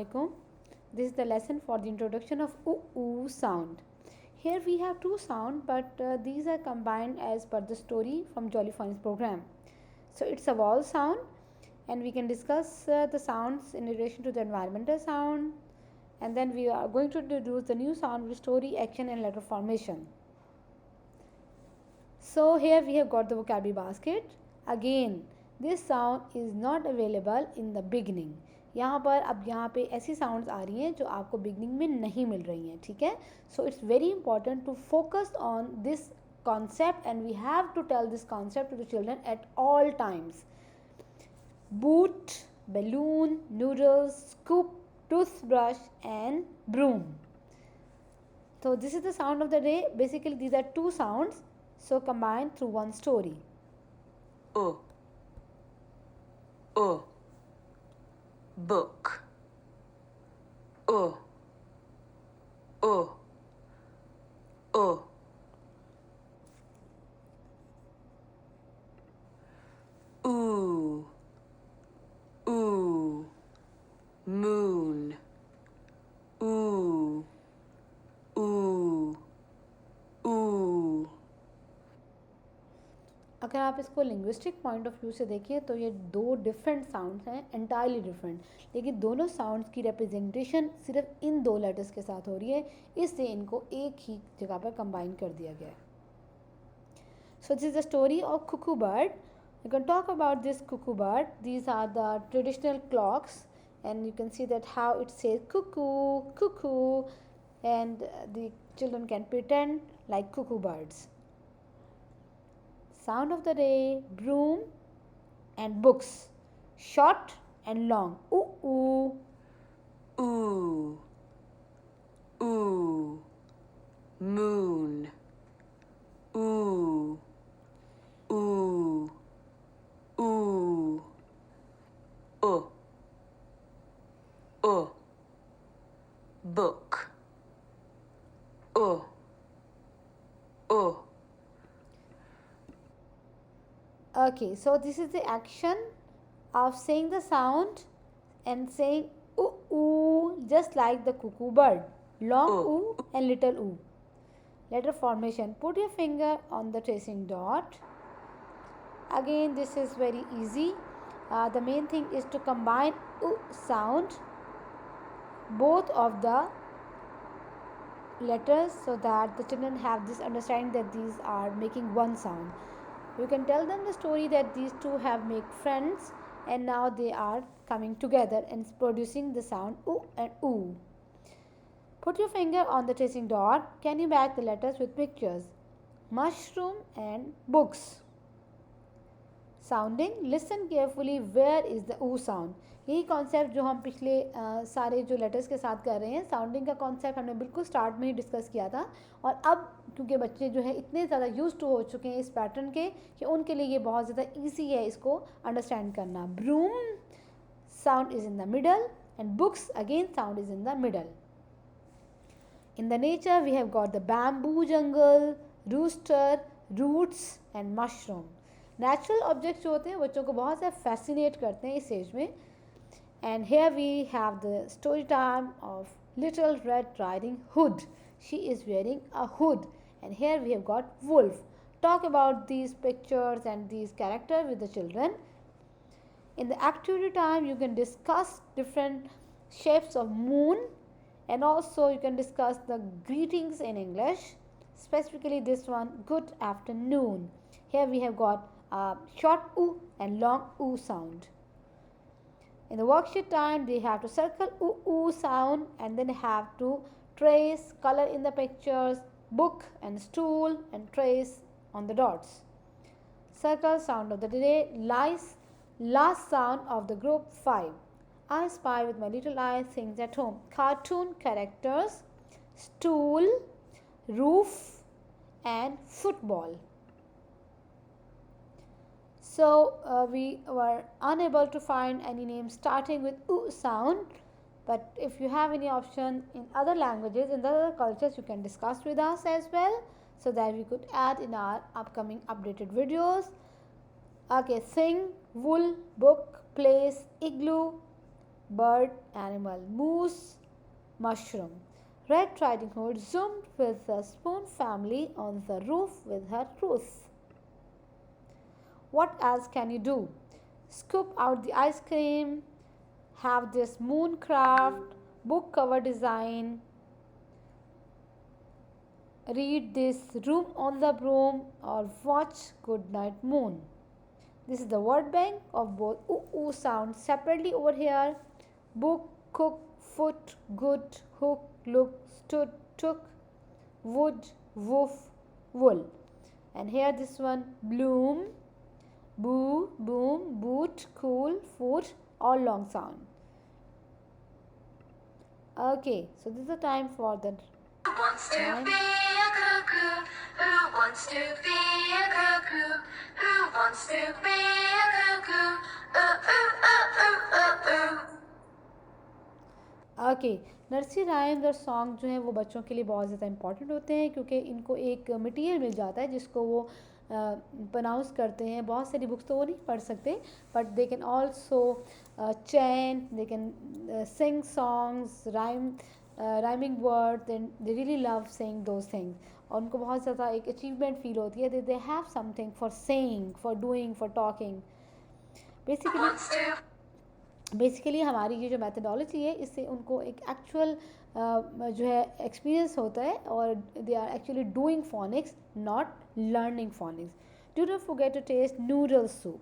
Assalamualaikum. This is the lesson for the introduction of oo sound. Here we have two sound, but these are combined as per the story from Jolly Phonics program. So it's a vowel sound, and we can discuss the sounds in relation to the environmental sound, and then we are going to introduce the new sound with story, action, and letter formation. So here we have got the vocabulary basket. Again, this sound is not available in the beginning. यहाँ पर अब यहाँ पे ऐसी sounds आ रही हैं जो आपको बिगनिंग में नहीं मिल रही हैं, ठीक है. So it's very important to focus on this concept, and we have to tell this concept to the children at all times. Boot, balloon, noodles, scoop, toothbrush, and broom. So this is the sound of the day. Basically these are two sounds, so combined through one story. Book. Ooh. Moon. Ooh. अगर आप इसको linguistic point of view से देखें तो ये दो different sounds हैं, entirely different, लेकिन दोनों साउंड्स की रिप्रेजेंटेशन सिर्फ इन दो लेटर्स के साथ हो रही है, इससे इनको एक ही जगह पर कंबाइन कर दिया गया है. So this is the story of cuckoo bird. You can talk about this cuckoo bird. These are the traditional clocks, and you can see that how it says cuckoo, cuckoo, and the children can pretend like cuckoo birds. Sound of the day: broom and books, short and long. Ooh. Moon. Ooh. Book. Okay, so this is the action of saying the sound and saying ooh, just like the cuckoo bird. Long ooh and little ooh. Letter formation: put your finger on the tracing dot. Again, this is very easy. The main thing is to combine ooh sound, both of the letters, so that the children have this understanding that these are making one sound. You can tell them the story that these two have made friends, and now they are coming together and producing the sound oo and ooh. Put your finger on the tracing dot. Can you match the letters with pictures? Mushroom and books. Sounding: listen carefully, where is the oo sound. यही concept जो हम पिछले सारे जो letters के साथ कर रहे हैं, साउंडिंग का कॉन्सेप्ट हमने बिल्कुल स्टार्ट में ही डिस्कस किया था, और अब क्योंकि बच्चे जो है इतने ज़्यादा यूज टू हो चुके हैं इस पैटर्न के कि उनके लिए ये बहुत ज़्यादा ईजी है इसको अंडरस्टैंड करना. Broom, sound is in the middle, and books, again sound is in the middle. In the nature we have got the bamboo jungle, rooster, roots and mushroom. Natural objects जो होते हैं बच्चों को बहुत से फैसिनेट करते हैं इस एज में. And here we have the story time of Little Red Riding Hood. She is wearing a hood. And here we have got wolf. Talk about these pictures and these characters with the children. In the activity time you can discuss different shapes of moon, and also you can discuss the greetings in English, specifically this one, good afternoon. Here we have got a short oo and long oo sound. In the worksheet time they have to circle oo sound, and then have to trace color in the pictures, book and stool, and trace on the dots. Circle sound of the day: last sound of the group 5. I spy with my little eye things at home. Cartoon characters, stool, roof, and football. So we were unable to find any name starting with oo sound, but if you have any option in other languages, in other cultures, you can discuss with us as well, so that we could add in our upcoming updated videos. Okay, thing, wool, book, place, igloo, bird, animal. Moose, mushroom. Red Riding Hood zoomed with the Spoon family on the roof with her Ruth. What else can you do? Scoop out the ice cream, have this moon craft, book cover design, read this room on the broom, or watch Goodnight Moon. This is the word bank of both oo sounds separately over here. Book, cook, foot, good, hook, look, stood, took, wood, woof, wool. And here this one, bloom, boo, boom, boot, cool, foot, all long sound. Okay, so this is the time for the Who wants to be a cuckoo? Who wants to be a cuckoo? Who wants to be a cuckoo? Ooh, ooh, ooh, ooh, ooh, ooh. Okay nursery rhymes और song जो हैं वो बच्चों के लिए बहुत ज़्यादा important होते हैं क्योंकि इनको एक मटेरियल मिल जाता है जिसको वो प्रोनाउंस करते हैं. बहुत सारी बुक्स तो वो नहीं पढ़ सकते but they can also chant, they can sing songs, rhyming word, they really love saying those things. और उनको बहुत ज़्यादा एक अचीवमेंट फील होती है. They have something for saying, for doing, for talking. Basically हमारी ये जो मैथडोलॉजी है इससे उनको एक एक्चुअल जो है एक्सपीरियंस होता है और they are actually doing phonics, not learning phonics. Do not forget to taste noodle soup.